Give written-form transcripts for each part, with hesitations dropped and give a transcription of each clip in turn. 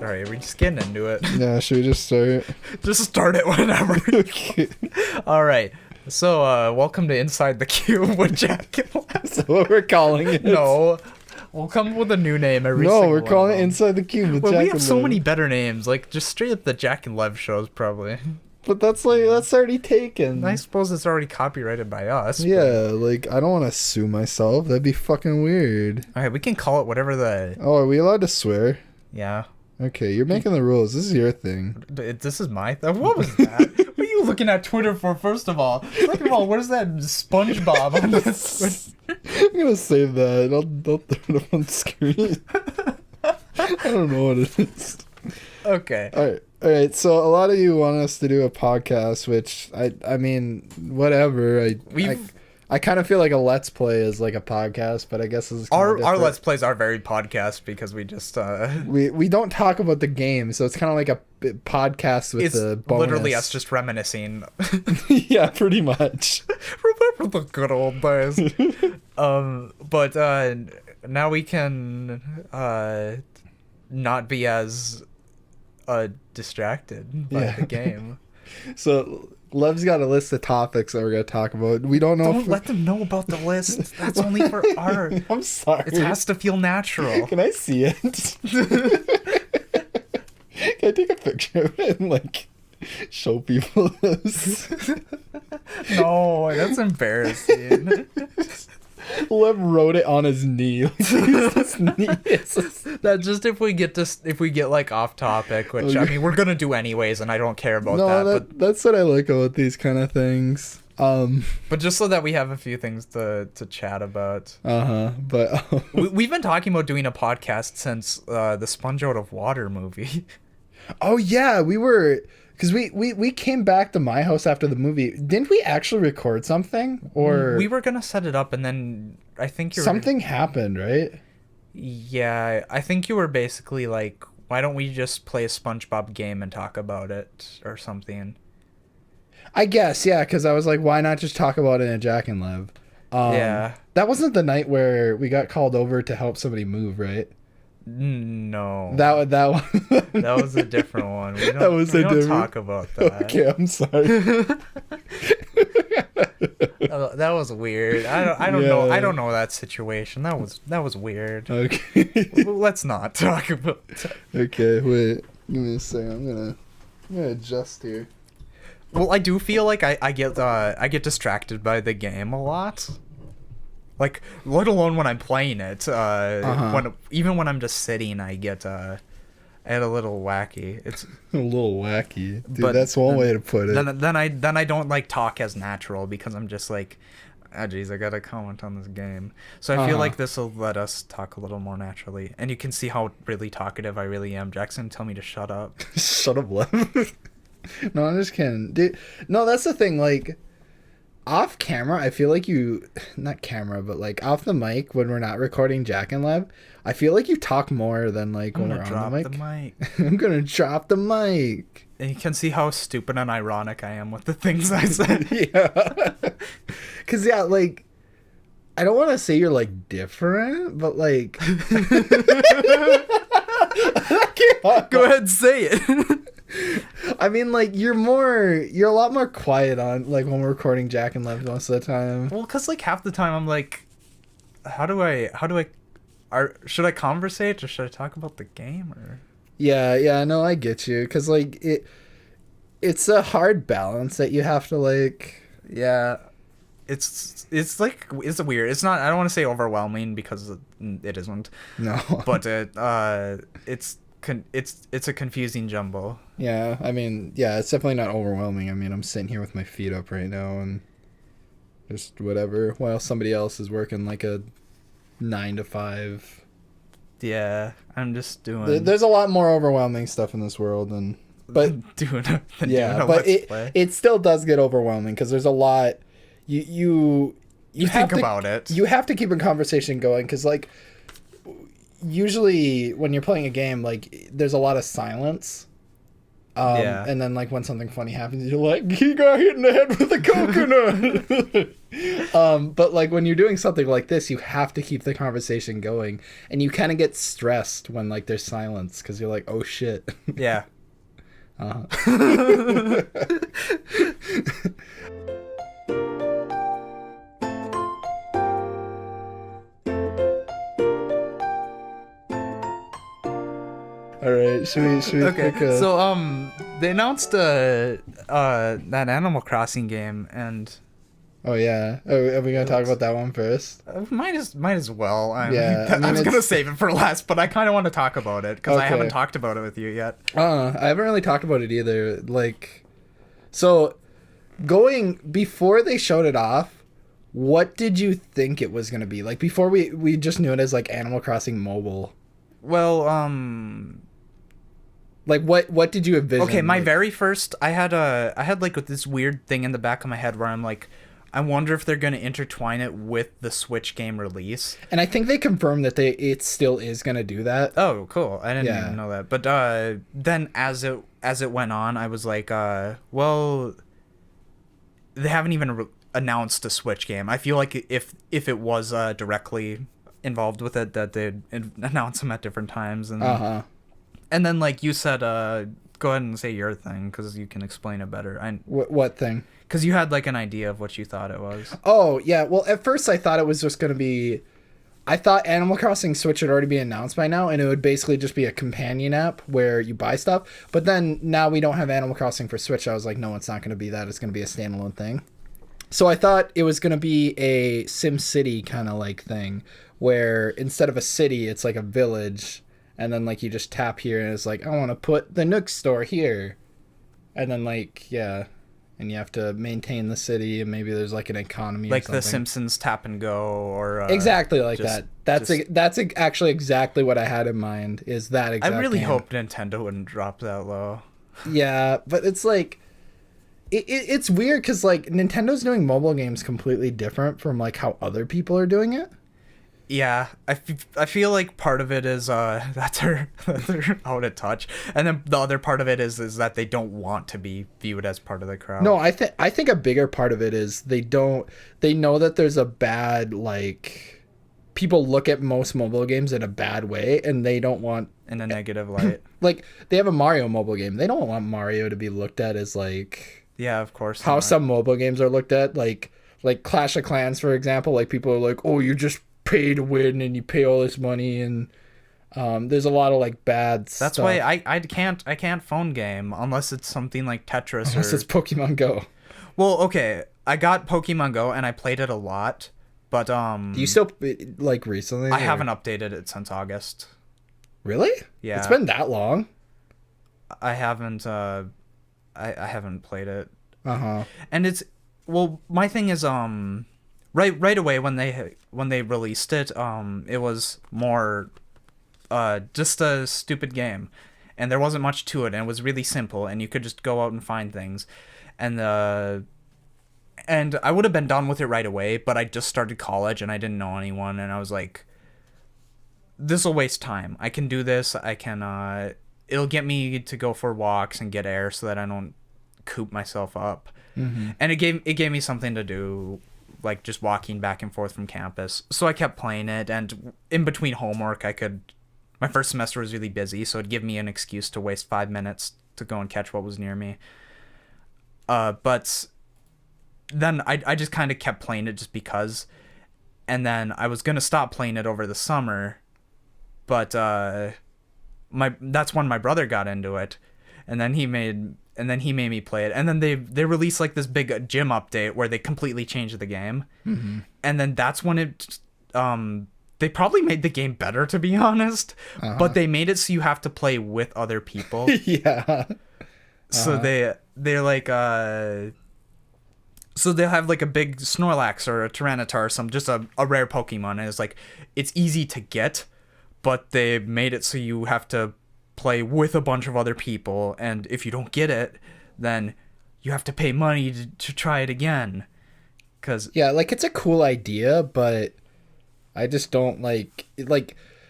Alright, we're just getting into it. Yeah, should we just start? Just start it whenever. Okay. Alright, so welcome to Inside the Cube with Jak and Lev. That's what we're calling it. No, we'll come up with a new name every single No, we're one calling of it them. Inside the Cube with Well, Jak we have and so Lev. many better names, like just straight up the Jak and Lev shows probably. But that's already taken. I suppose it's already copyrighted by us. but- Yeah, like, I don't want to sue myself. That'd be fucking weird. Alright, we can call it whatever the... Oh, are we allowed to swear? Yeah. Okay, you're making the rules. This is your thing. This is my... What was that? What are you looking at Twitter for, first of all? Second of all, what is that SpongeBob on this? I'm gonna save that. I'll throw it up on screen. I don't know what it is. Okay. All right. So a lot of you want us to do a podcast, which I mean, whatever. I kind of feel like a Let's Play is like a podcast, but I guess it's Our Let's Plays are very podcast because we just we don't talk about the game, so it's kind of like a podcast with it's the bonus. literally us just reminiscing. Yeah, pretty much. Remember the good old days. But now we can not be as distracted by the game. So Lev's got a list of topics that we're gonna talk about. We don't know. Don't let them know about the list. That's only for our. I'm sorry. It has to feel natural. Can I see it? Can I take a picture of it and like show people this? No, that's embarrassing. Lev wrote it on his knee. His knee That just if we get like off topic, which I mean we're gonna do anyways, and I don't care about that. That's what I like about these kind of things. But just so that we have a few things to chat about. But We've been talking about doing a podcast since the Sponge Out of Water movie. oh yeah, we were. Because we came back to my house after the movie. Didn't we actually record something? Or we were gonna set it up, and then I think something happened, right? Yeah, I think you were basically like, why don't we just play a SpongeBob game and talk about it or something? I guess, yeah, because I was like, why not just talk about it in Jak and Lev? Yeah. That wasn't the night where we got called over to help somebody move, right? No. That That was a different one. We don't, That was we a don't different- talk about that. Okay, I'm sorry. That was weird. I don't know. Yeah. I don't know that situation. That was weird. Okay. Let's not talk about that. Okay, wait. Give me a second. I'm gonna adjust here. Well, I do feel like I get distracted by the game a lot. Like, let alone when I'm playing it. Even when I'm just sitting, I get a little wacky. It's A little wacky, dude. But That's one way to put it. then I don't like talk as natural because I'm just like, oh geez, I gotta comment on this game. So I feel like this will let us talk a little more naturally, and you can see how really talkative I really am. Jackson, tell me to shut up. Shut up, Lev. No, I'm just kidding, dude. No, that's the thing. Like, off camera, I feel like not camera, but like off the mic when we're not recording Jak and Lev, I feel like you talk more than like when we're on the mic. I'm gonna drop the mic. And you can see how stupid and ironic I am with the things I say. Yeah. Cause yeah, like, I don't want to say you're like different, but like, Go ahead, say it. I mean, like, you're a lot more quiet on like when we're recording Jak and Lev most of the time. Well, cause like half the time I'm like, should I conversate or should I talk about the game or? Yeah, no, I get you. Cause like it's a hard balance that you have to like. Yeah, it's like it's weird. It's not. I don't want to say overwhelming because it isn't. No. But it's a confusing jumble. Yeah, I mean, yeah, it's definitely not overwhelming. I mean, I'm sitting here with my feet up right now and just whatever while somebody else is working like a 9 to 5. Yeah, I'm just doing. There's a lot more overwhelming stuff in this world but doing yeah, but it still does get overwhelming because there's a lot. You think about it. You have to keep a conversation going because like usually when you're playing a game, like there's a lot of silence. Yeah. And then like when something funny happens, you're like, he got hit in the head with a coconut. But like when you're doing something like this, you have to keep the conversation going, and you kind of get stressed when like there's silence because you're like, oh shit. Yeah. All right, should we Okay, pick a... so they announced that Animal Crossing game, and Oh yeah, are we gonna talk about that one first? might as well. I mean, was gonna save it for last, but I kind of want to talk about it because I Okay. haven't talked about it with you yet. I haven't really talked about it either. Like, so going before they showed it off, what did you think it was gonna be? Like before we just knew it as like Animal Crossing Mobile. Well, Like what did you envision? okay, my like, very first, I had like this weird thing in the back of my head where I'm like, I wonder if they're gonna intertwine it with the Switch game release. and I think they confirmed that it still is gonna do that. Oh, cool! I didn't Yeah. even know that. But then as it went on, I was like, well, they haven't even announced a Switch game. I feel like if it was directly involved with it, that they'd announce them at different times. And and then like you said, go ahead and say your thing because you can explain it better. What thing? Because you had like an idea of what you thought it was. Oh yeah. Well, at first I thought it was just gonna be. I thought Animal Crossing Switch had already been announced by now, and it would basically just be a companion app where you buy stuff. But then now we don't have Animal Crossing for Switch. I was like, no, it's not going to be that. It's going to be a standalone thing. So I thought it was going to be a SimCity kind of like thing, where instead of a city, it's like a village, and then like you just tap here, and it's like, I want to put the Nook store here, and then like yeah. And you have to maintain the city, and maybe there's like an economy, Like or something. the Simpsons Tap and Go, or Exactly like just- that. That's actually exactly what I had in mind. Is that exact I really game. hope Nintendo wouldn't drop that low. Yeah, but it's like, it's weird because like Nintendo's doing mobile games completely different from like how other people are doing it. Yeah, I feel like part of it is that's they're out of touch, and then the other part of it is that they don't want to be viewed as part of the crowd. No, I think a bigger part of it is they know that there's a bad, like, people look at most mobile games in a bad way, and they don't want, in a negative light. like, they have a Mario mobile game. They don't want Mario to be looked at as like Yeah, of course. how not. some mobile games are looked at, like Clash of Clans, for example. Like, people are like, oh, you just pay to win and you pay all this money, and there's a lot of like bad That's stuff. why I can't phone game unless it's something like Tetris Unless or it's Pokemon Go. Well, okay, I got Pokemon Go and I played it a lot, but Do you still like recently? I or- haven't updated it since August. Really? Yeah. It's been that long. I haven't I haven't played it. Uh-huh. And it's, well, my thing is right away when they released it, it was more just a stupid game, and there wasn't much to it, and it was really simple, and you could just go out and find things, and I would have been done with it right away, but I just started college and I didn't know anyone, and I was like, this will waste time. I can do this. I can it'll get me to go for walks and get air so that I don't coop myself up. Mm-hmm. And it gave me something to do, like just walking back and forth from campus. So I kept playing it, and in between homework my first semester was really busy, so it'd give me an excuse to waste 5 minutes to go and catch what was near me. But then I just kind of kept playing it just because, and then I was gonna stop playing it over the summer, but that's when my brother got into it, and then he made me play it, and then they released like this big gym update where they completely changed the game. Mm-hmm. And then that's when it they probably made the game better, to be honest. Uh-huh. But they made it so you have to play with other people. Yeah. So they're like so they'll have like a big Snorlax or a Tyranitar or some, just a rare Pokemon, and it's like, it's easy to get, but they made it so you have to play with a bunch of other people, and if you don't get it, then you have to pay money to try it again. Yeah, like, it's a cool idea, but I just don't like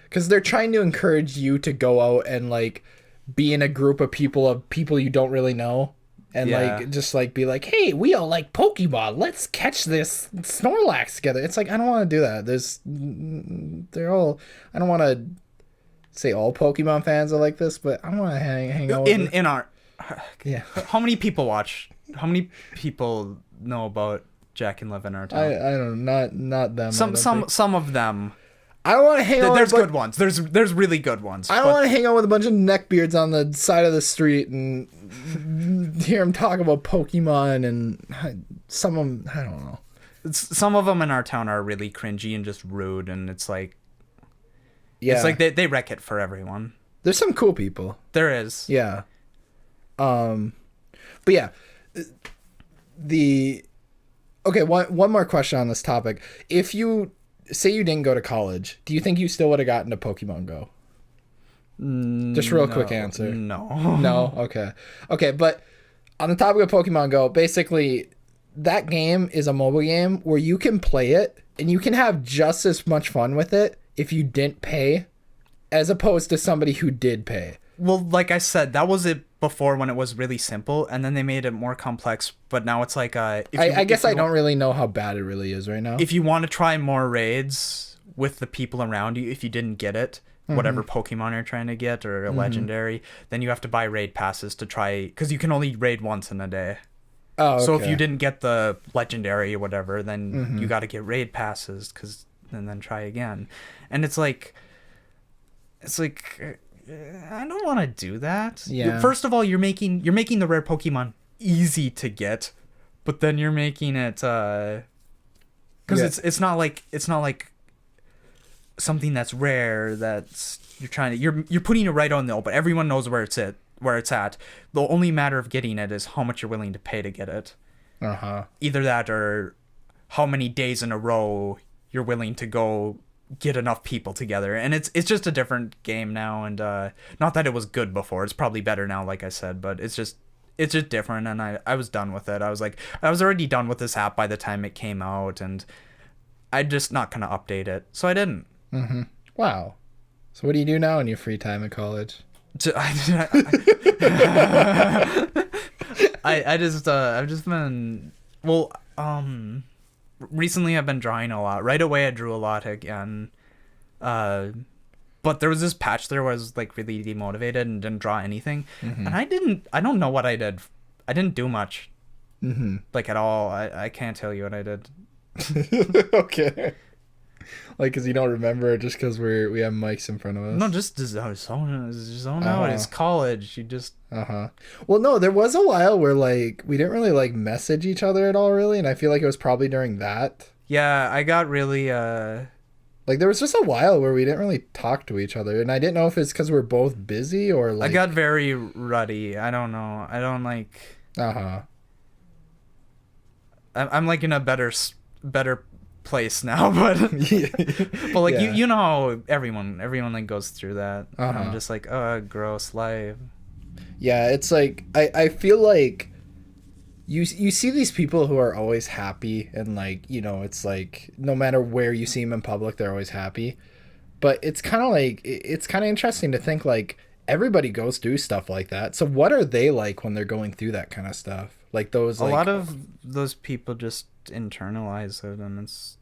because they're trying to encourage you to go out and like be in a group of people you don't really know. And, like, just, like, be like, hey, we all like Pokemon. Let's catch this Snorlax together. It's like, I don't want to do that. I don't want to say all Pokemon fans are like this, but I don't want to hang out with in our... Yeah. How many people know about Jak and Lev in our town? I don't know. Not them. Some of them. I don't want to hang out. There's good ones. There's really good ones. I don't want to hang out with a bunch of neckbeards on the side of the street and hear them talk about Pokemon and some of them. I don't know. Some of them in our town are really cringy and just rude, and it's like, yeah, it's like they wreck it for everyone. There's some cool people. There is. Yeah. But yeah, okay. One more question on this topic. If you say you didn't go to college, do you think you still would have gotten to Pokemon Go? Just real quick answer. No. No? Okay, but on the topic of Pokemon Go, basically, that game is a mobile game where you can play it and you can have just as much fun with it if you didn't pay, as opposed to somebody who did pay. Well, like I said, that was it before when it was really simple, and then they made it more complex, but now it's like... I guess I don't really know how bad it really is right now. If you want to try more raids with the people around you, if you didn't get it, whatever Pokemon you're trying to get, or a legendary, then you have to buy raid passes to try... Because you can only raid once in a day. Oh, okay. So if you didn't get the legendary or whatever, then you got to get raid passes, and then try again. And it's like... I don't want to do that. Yeah. First of all, you're making the rare Pokemon easy to get, but then you're making it because it's not like something that's rare that's you're putting it right on the but everyone knows where it's at. The only matter of getting it is how much you're willing to pay to get it. Either that or how many days in a row you're willing to go get enough people together, and it's just a different game now, and not that it was good before, it's probably better now, like I said, but it's just different, and I was done with it. I was already done with this app by the time it came out, and I'm just not gonna update it, so I didn't. Wow. So what do you do now in your free time in college? I've just been recently I've been drawing a lot. Right away I drew a lot again. But there was this patch there where I was like really demotivated and didn't draw anything. And I don't know what I did. I didn't do much. Like at all. I can't tell you what I did. Okay. Like, because you don't remember, just because we have mics in front of us? No, just zone out. It's college. You just... Well, no, there was a while where, like, we didn't really, like, message each other at all, really, and I feel like it was probably during that. Yeah, I got really, Like, there was just a while where we didn't really talk to each other, and I didn't know if it's because we're both busy or, like... I got very ruddy. I don't know. I don't, like... I'm like, in a better place now, but but like you know how everyone like goes through that. I'm just like, gross life. Yeah, it's like I feel like you see these people who are always happy, and like, you know, it's like no matter where you see them in public, they're always happy. But it's kind of interesting to think like everybody goes through stuff like that. So what are they like when they're going through that kind of stuff? Like those, a lot of those people just internalize it, and it's,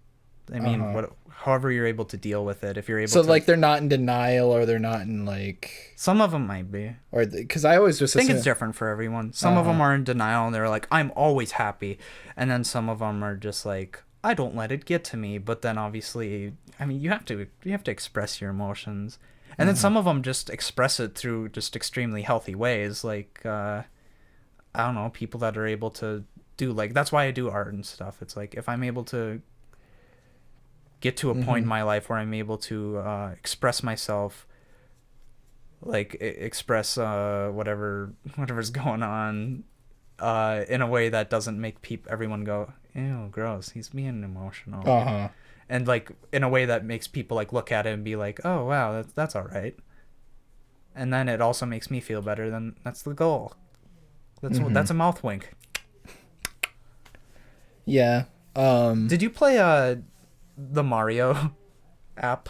I mean, however you're able to deal with it, if you're able to... So, like, they're not in denial, or they're not in, like... Some of them might be. Or, because I always just... I think it's different for everyone. Some of them are in denial, and they're like, I'm always happy. And then some of them are just like, I don't let it get to me. But then, obviously, I mean, you have to express your emotions. And then some of them just express it through just extremely healthy ways. Like, I don't know, people that are able to do, like, that's why I do art and stuff. It's like, if I'm able to get to a point in my life where I'm able to express myself, like express whatever's going on in a way that doesn't make everyone go, ew, gross, he's being emotional. And like in a way that makes people like look at it and be like, oh wow, that's all right. And then it also makes me feel better. Then that's the goal. That's a mouth wink. Yeah. Did you play the Mario app?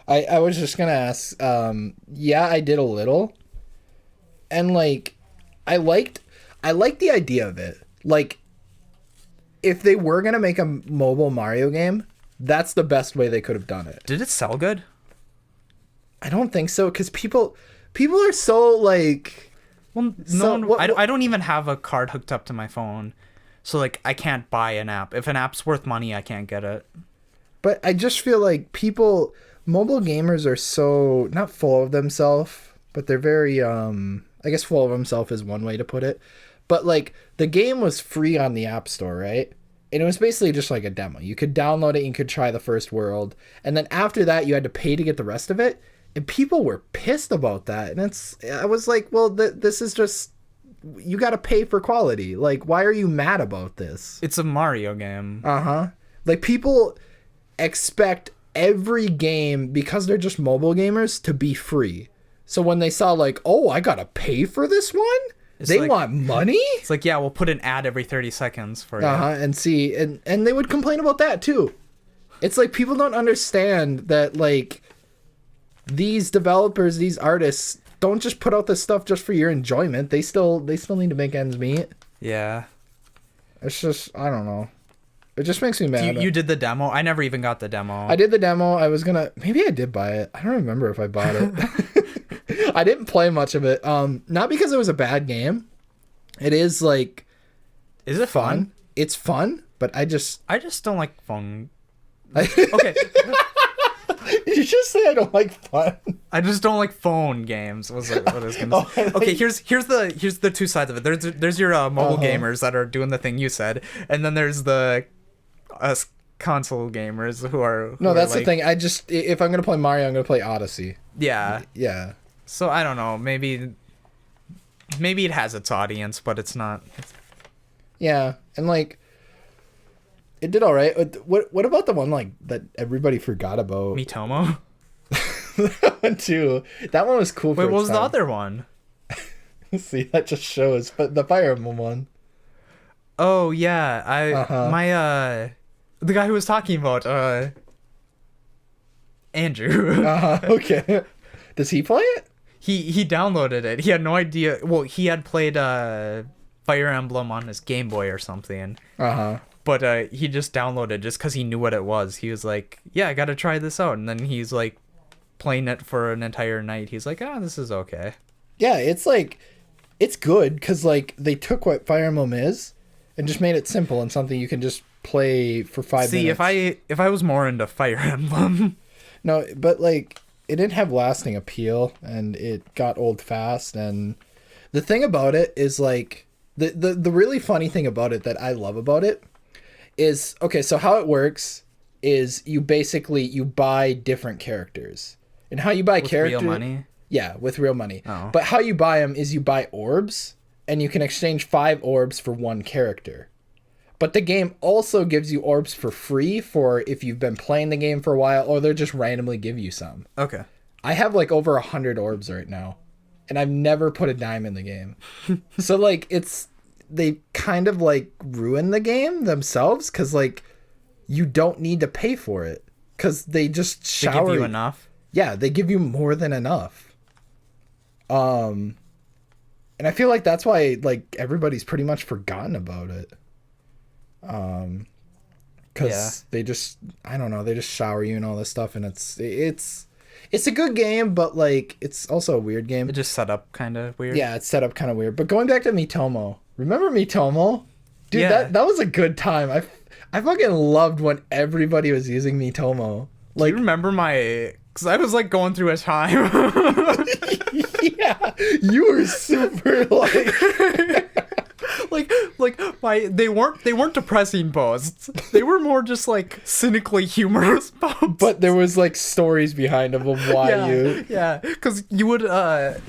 I was just gonna ask. Yeah, I did a little. And like I liked the idea of it. Like if they were going to make a mobile Mario game, that's the best way they could have done it. Did it sell good? I don't think so, cuz people are so like, well, I don't even have a card hooked up to my phone. So like I can't buy an app. If an app's worth money, I can't get it. But I just feel like mobile gamers are so not full of themselves, but they're very I guess full of themselves is one way to put it. But like the game was free on the App Store, right? And it was basically just like a demo. You could download it, and you could try the first world, and then after that you had to pay to get the rest of it. And people were pissed about that. And I was like, well, this is just, you got to pay for quality. Like, why are you mad about this? It's a Mario game. Uh-huh. Like, people expect every game, because they're just mobile gamers, to be free. So when they saw like, oh, I got to pay for this one? They like, want money? It's like, yeah, we'll put an ad every 30 seconds for you. Uh-huh. And see, and they would complain about that too. It's like, people don't understand that, like, these developers, these artists don't just put out this stuff just for your enjoyment. They still need to make ends meet. Yeah. It's just, I don't know. It just makes me mad. You did the demo? I never even got the demo. I did the demo. I was gonna, maybe I did buy it. I don't remember if I bought it. I didn't play much of it. Not because it was a bad game. It is like, is it fun? It's fun, but I just don't like phone. Okay. Did you just say I don't like fun? I just don't like phone games. Was what I was gonna say. Okay, here's the two sides of it. There's your mobile gamers that are doing the thing you said, and then there's the us console gamers who are. No, that's the thing. I just, if I'm gonna play Mario, I'm gonna play Odyssey. Yeah. Yeah. So I don't know. Maybe it has its audience, but it's not. Yeah, and like. It did all right. What about the one like that everybody forgot about? Miitomo? That one too. That one was cool. Wait, what was the other one? See, that just shows. But the Fire Emblem one. Oh yeah, the guy who was talking about Andrew. Okay. Does he play it? He downloaded it. He had no idea. Well, he had played Fire Emblem on his Game Boy or something. But he just downloaded just because he knew what it was. He was like, yeah, I got to try this out. And then he's like playing it for an entire night. He's like, this is okay. Yeah, it's like, it's good because like they took what Fire Emblem is and just made it simple and something you can just play for 5 minutes. See, if I was more into Fire Emblem. No, but like it didn't have lasting appeal and it got old fast. And the thing about it is like the really funny thing about it that I love about it is, okay, so how it works is you buy different characters. And how you buy characters... With real money? Yeah, with real money. Oh. But how you buy them is you buy orbs, and you can exchange 5 orbs for 1 character. But the game also gives you orbs for free for if you've been playing the game for a while, or they'll just randomly give you some. Okay. I have like over 100 orbs right now, and I've never put a dime in the game. So like they kind of like ruin the game themselves because like you don't need to pay for it because they just shower. They give you enough. Yeah, they give you more than enough. And I feel like that's why like everybody's pretty much forgotten about it. Because they just, I don't know, they just shower you and all this stuff, and it's a good game, but like it's also a weird game. It just set up kind of weird. Yeah, it's set up kind of weird. But going back to Miitomo. Remember Miitomo? Dude, yeah. that was a good time. I fucking loved when everybody was using Miitomo. Like, do you remember because I was like going through a time. Yeah, you were super they weren't depressing posts. They were more just like cynically humorous posts. But there was like stories behind them of why you. Yeah, because you would. I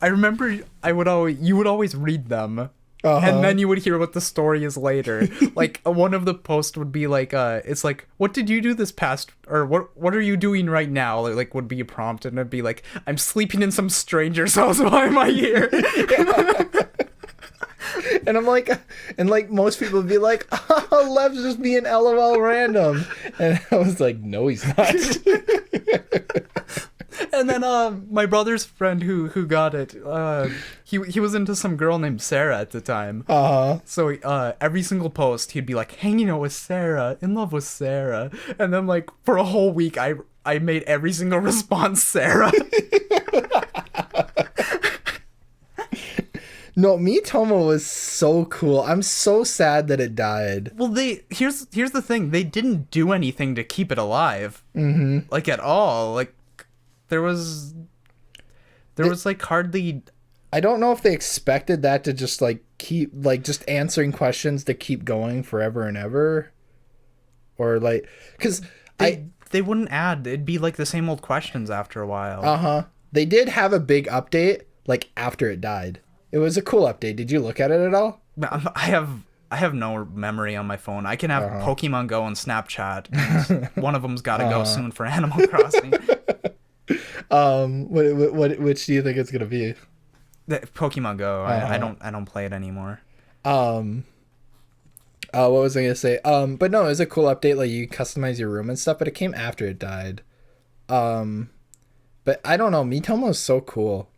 remember you would always read them. And then you would hear what the story is later. Like one of the posts would be like, it's like, what did you do this past, or what are you doing right now? Like would be a prompt, and it'd be like, I'm sleeping in some stranger's house. Why am I here? And I'm like, and like most people would be like, oh, Lev's just being LOL random. And I was like, no, he's not. And then then my brother's friend who got it, he was into some girl named Sarah at the time. So every single post he'd be like, hanging out with Sarah, in love with Sarah, and then like for a whole week I made every single response Sarah. No, Miitomo was so cool. I'm so sad that it died. Well, here's the thing. They didn't do anything to keep it alive. Mm-hmm. Like, at all. Like, there was like, hardly... I don't know if they expected that to just, like, keep... Like, just answering questions to keep going forever and ever. Or, like... Because They wouldn't add. It'd be, like, the same old questions after a while. They did have a big update, like, after it died. It was a cool update. Did you look at it at all? I have no memory on my phone. I can have Pokemon Go and Snapchat. One of them's got to go soon for Animal Crossing. Which do you think it's gonna be? Pokemon Go. I don't play it anymore. What was I gonna say? But no, it was a cool update. Like you customize your room and stuff. But it came after it died. But I don't know. Miitomo is so cool.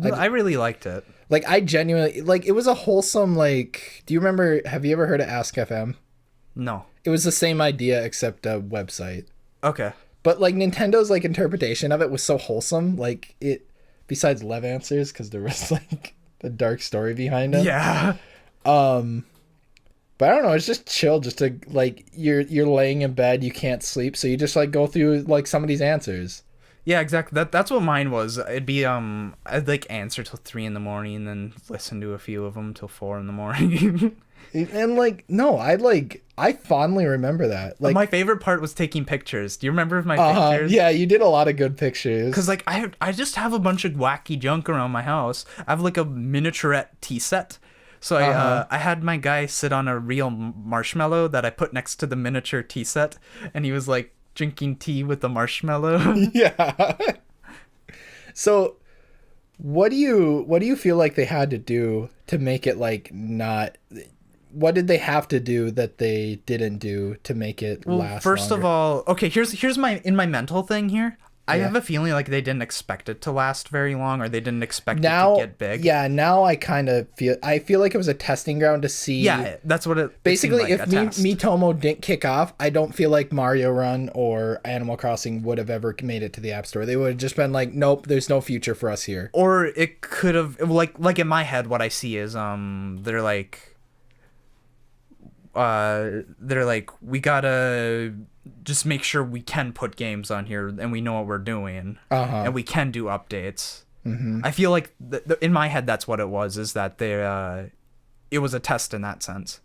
I really liked it. Like, I genuinely... Like, it was a wholesome, like... Do you remember... Have you ever heard of Ask FM? No. It was the same idea, except a website. Okay. But, like, Nintendo's, like, interpretation of it was so wholesome. Like, it... Besides Lev Answers, because there was, like, a dark story behind it. Yeah. But I don't know. It's just chill. Just to, like... You're laying in bed. You can't sleep. So you just, like, go through, like, some of these answers. Yeah, exactly. That's what mine was. It'd be I'd like answer till 3 a.m. and then listen to a few of them till 4 a.m. And like I fondly remember that. Like my favorite part was taking pictures. Do you remember my pictures? Yeah, you did a lot of good pictures. Cause like I just have a bunch of wacky junk around my house. I have like a miniaturette tea set. So I had my guy sit on a real marshmallow that I put next to the miniature tea set, and he was like drinking tea with the marshmallow. Yeah. So what do you feel like they had to do to make it like not... What did they have to do that they didn't do to make it last first longer? of all, okay, here's my mental thing here. I have a feeling like they didn't expect it to last very long, or they didn't expect it to get big. Yeah, now I feel like it was a testing ground to see. Yeah, that's what it basically. It seemed like, if Miitomo didn't kick off, I don't feel like Mario Run or Animal Crossing would have ever made it to the App Store. They would have just been like, nope, there's no future for us here. Or it could have like in my head, what I see is they're like we gotta just make sure we can put games on here and we know what we're doing, and we can do updates. I feel like in my head that's what it was, is that it was a test in that sense.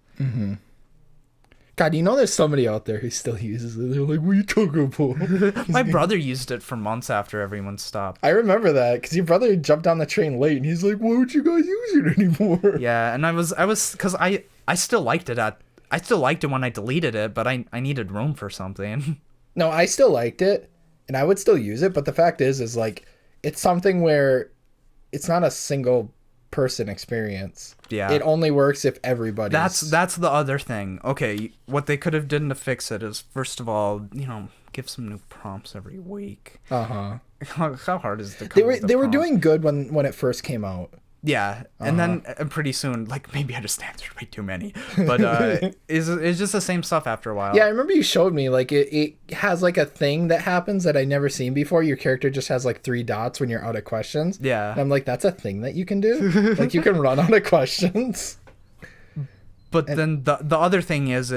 God, you know there's somebody out there who still uses it. They're like, what are you talking about? My brother used it for months after everyone stopped. I remember that, because your brother jumped on the train late and he's like, why would you guys use it anymore? Yeah, and I was because I still liked it I still liked it when I deleted it, but I needed room for something. No, I still liked it, and I would still use it, but the fact is like, it's something where it's not a single person experience. Yeah. It only works if everybody's... That's the other thing. Okay, what they could have done to fix it is, first of all, give some new prompts every week. How hard is it to come They were doing good when it first came out. Yeah, and then pretty soon, like, maybe I just answered way too many, but it's just the same stuff after a while. Yeah, I remember you showed me, like, it has, like, a thing that happens that I never seen before. Your character just has, like, 3 dots when you're out of questions. Yeah. And I'm like, that's a thing that you can do? Like, you can run out of questions? But then the other thing is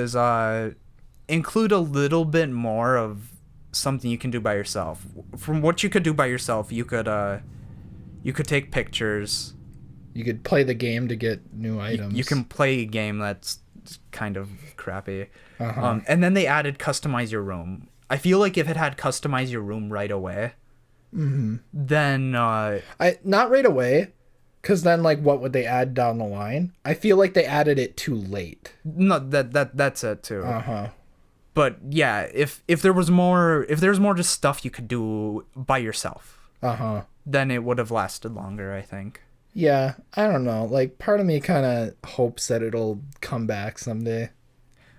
include a little bit more of something you can do by yourself. From what you could do by yourself, you could take pictures. You could play the game to get new items. You can play a game that's kind of crappy. And then they added customize your room. I feel like if it had customize your room right away, then... not right away, because then, like, what would they add down the line? I feel like they added it too late. No, that's it too. But yeah, if there was more just stuff you could do by yourself, then it would have lasted longer, I think. Yeah, I don't know. Like, part of me kind of hopes that it'll come back someday.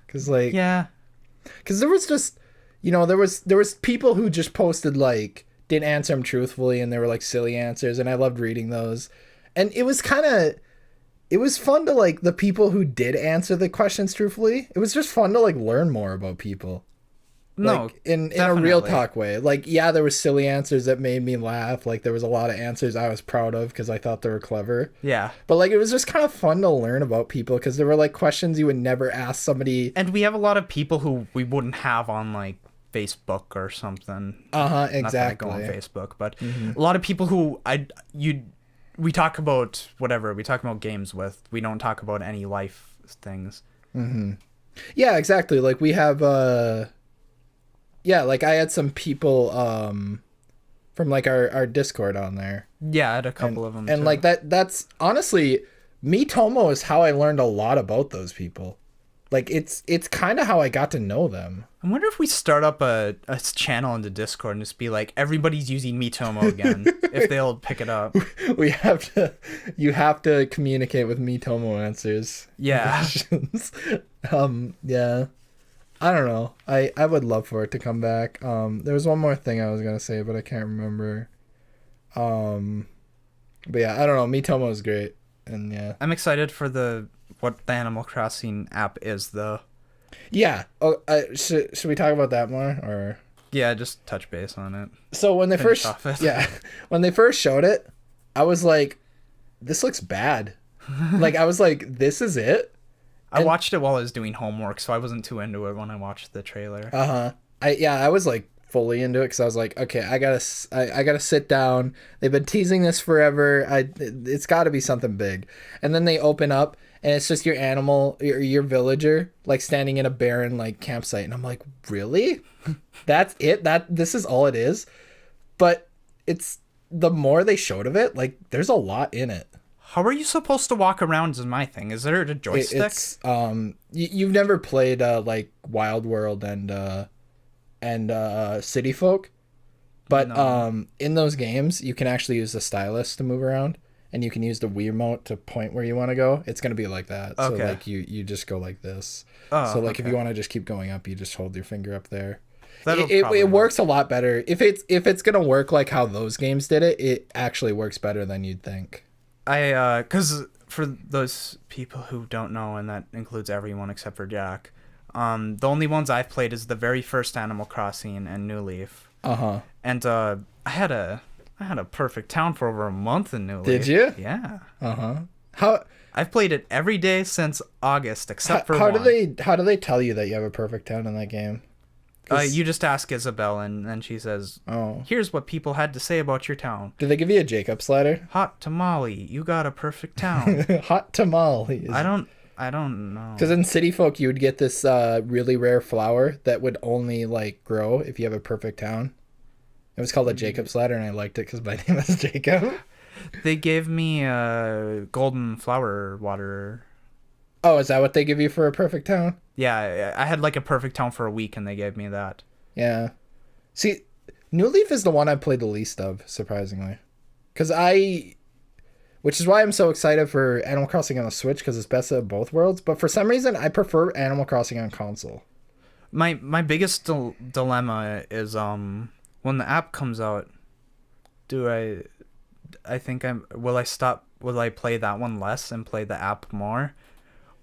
Because, like... Yeah. Because there was just... there was people who just posted, like, didn't answer them truthfully, and they were like silly answers, and I loved reading those. And it was fun to like the people who did answer the questions truthfully. It was just fun to like learn more about people. No, like, in a real talk way. Like, yeah, there was silly answers that made me laugh. Like, there was a lot of answers I was proud of because I thought they were clever. Yeah. But like, it was just kind of fun to learn about people because there were like questions you would never ask somebody. And we have a lot of people who we wouldn't have on like Facebook or something. Exactly. Not that I go on Facebook, but a lot of people who we talk about whatever. We talk about games with. We don't talk about any life things. Yeah, exactly. Like we have yeah, like I had some people from like our Discord on there. Yeah, I had a couple of them. And too. like that's honestly, Miitomo is how I learned a lot about those people. Like it's kind of how I got to know them. I wonder if we start up a channel in the Discord and just be like, everybody's using Miitomo again, if they'll pick it up. You have to communicate with Miitomo answers. Yeah. Yeah. I don't know. I would love for it to come back. There was one more thing I was gonna say, but I can't remember. But yeah, I don't know. Miitomo is great, and yeah. I'm excited for what the Animal Crossing app is, though. Yeah. Oh, should we talk about that more, or? Yeah, just touch base on it. So when they when they first showed it, I was like, "This looks bad." Like I was like, "This is it." I watched it while I was doing homework, so I wasn't too into it when I watched the trailer. I was like fully into it because I was like, okay, I gotta sit down. They've been teasing this forever. It's got to be something big. And then they open up, and it's just your animal, your villager, like standing in a barren like campsite, and I'm like, really? That's it? This is all it is? But it's the more they showed of it, like there's a lot in it. How are you supposed to walk around is my thing. Is there a joystick? It's you've never played like Wild World and City Folk, but no. In those games you can actually use the stylus to move around, and you can use the Wii remote to point where you want to go. It's gonna be like that. Okay. So like you just go like this. So like if you want to just keep going up, you just hold your finger up there. It works a lot better. If it's gonna work like how those games did it, it actually works better than you'd think. Because for those people who don't know, and that includes everyone except for Jack, the only ones I've played is the very first Animal Crossing and New Leaf. And I had a perfect town for over a month in New Leaf. Did you? Yeah. How? I've played it every day since August, except for how one. How do they tell you that you have a perfect town in that game? You just ask Isabel, and then she says, here's what people had to say about your town. Did they give you a Jacob's ladder? Hot tamale, you got a perfect town. Hot tamale. I don't know. Because in City Folk, you would get this really rare flower that would only like grow if you have a perfect town. It was called a Jacob's ladder, and I liked it because my name is Jacob. They gave me golden flower water. Oh, is that what they give you for a perfect town? Yeah, I had like a perfect town for a week, and they gave me that. Yeah. See, New Leaf is the one I played the least of, surprisingly. Which is why I'm so excited for Animal Crossing on the Switch, because it's best of both worlds. But for some reason, I prefer Animal Crossing on console. My biggest dilemma is when the app comes out, will I play that one less and play the app more?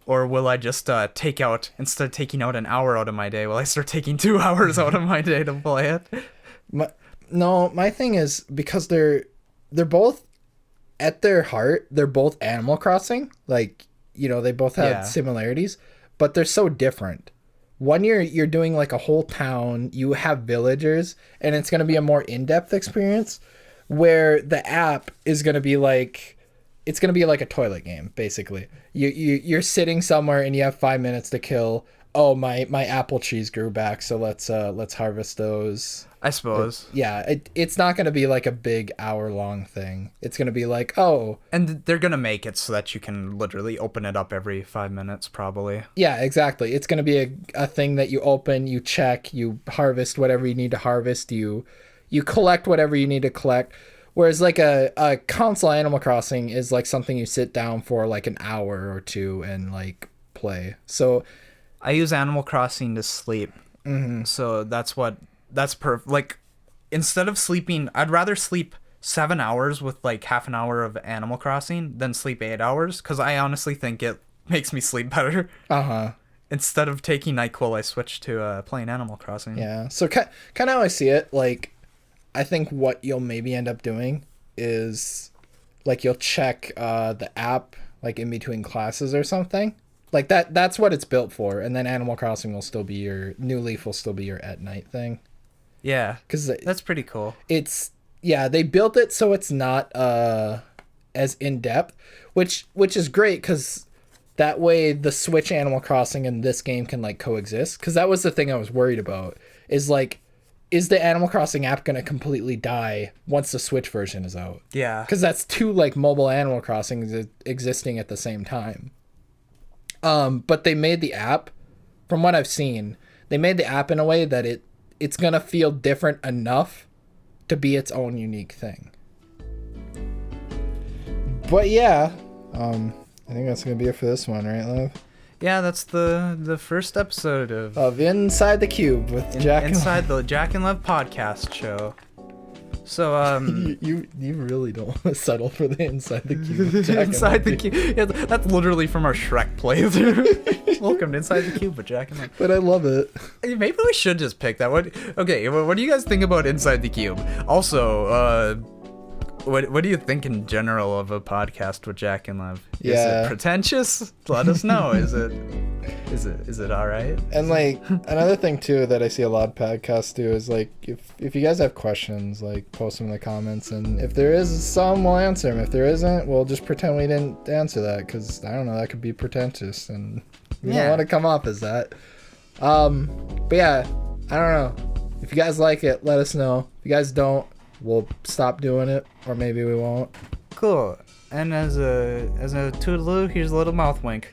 Or will I just instead of taking out an hour out of my day, will I start taking 2 hours out of my day to play it? My thing is, because they're both, at their heart, they're both Animal Crossing. Like, you know, they both have similarities, but they're so different. One, you're doing like a whole town, you have villagers, and it's going to be a more in-depth experience, where the app is going to be like, it's going to be like a toilet game, basically. You're sitting somewhere and you have 5 minutes to kill. Oh, my apple trees grew back, so let's harvest those. I suppose. It's not going to be like a big hour-long thing. It's going to be like, oh. And they're going to make it so that you can literally open it up every 5 minutes, probably. Yeah, exactly. It's going to be a thing that you open, you check, you harvest whatever you need to harvest, you collect whatever you need to collect. Whereas like a console Animal Crossing is like something you sit down for like an hour or two and like play. So I use Animal Crossing to sleep. So that's perfect. Like instead of sleeping, I'd rather sleep 7 hours with like half an hour of Animal Crossing than sleep 8 hours, because I honestly think it makes me sleep better. Instead of taking NyQuil, I switched to playing Animal Crossing. Yeah. So kind of how I see it, like, I think what you'll maybe end up doing is, like, you'll check the app, like, in between classes or something. Like, that's what it's built for. And then Animal Crossing will still be New Leaf will still be your at night thing. Yeah. 'Cause that's pretty cool. Yeah, they built it so it's not as in-depth, which is great, because that way the Switch Animal Crossing and this game can, like, coexist. Because that was the thing I was worried about, is, like, is the Animal Crossing app going to completely die once the Switch version is out? Yeah. Because that's two, like, mobile Animal Crossings existing at the same time. But they made the app, from what I've seen, they made the app in a way that it's going to feel different enough to be its own unique thing. But yeah, I think that's gonna be it for this one, right, Lev? Yeah, that's the first episode of Inside the Cube with Inside the Jak and Lev Podcast show. So you really don't want to settle for the Inside the Cube. With Jak Inside the Cube. Yeah, that's literally from our Shrek playthrough. Welcome to Inside the Cube with Jak and Lev. But I love it. Maybe we should just pick that one. Okay, what do you guys think about Inside the Cube? Also, what do you think in general of a podcast with Jak and Lev? Is it pretentious? Let us know. Is it all right? And like another thing too that I see a lot of podcasts do is, like, if you guys have questions, like, post them in the comments, and if there is some, we'll answer them. If there isn't, we'll just pretend we didn't answer that, because I don't know, that could be pretentious, and we don't want to come off as that. But yeah, I don't know. If you guys like it, let us know. If you guys don't, we'll stop doing it, or maybe we won't. Cool. And as a toodaloo, here's a little mouth wink.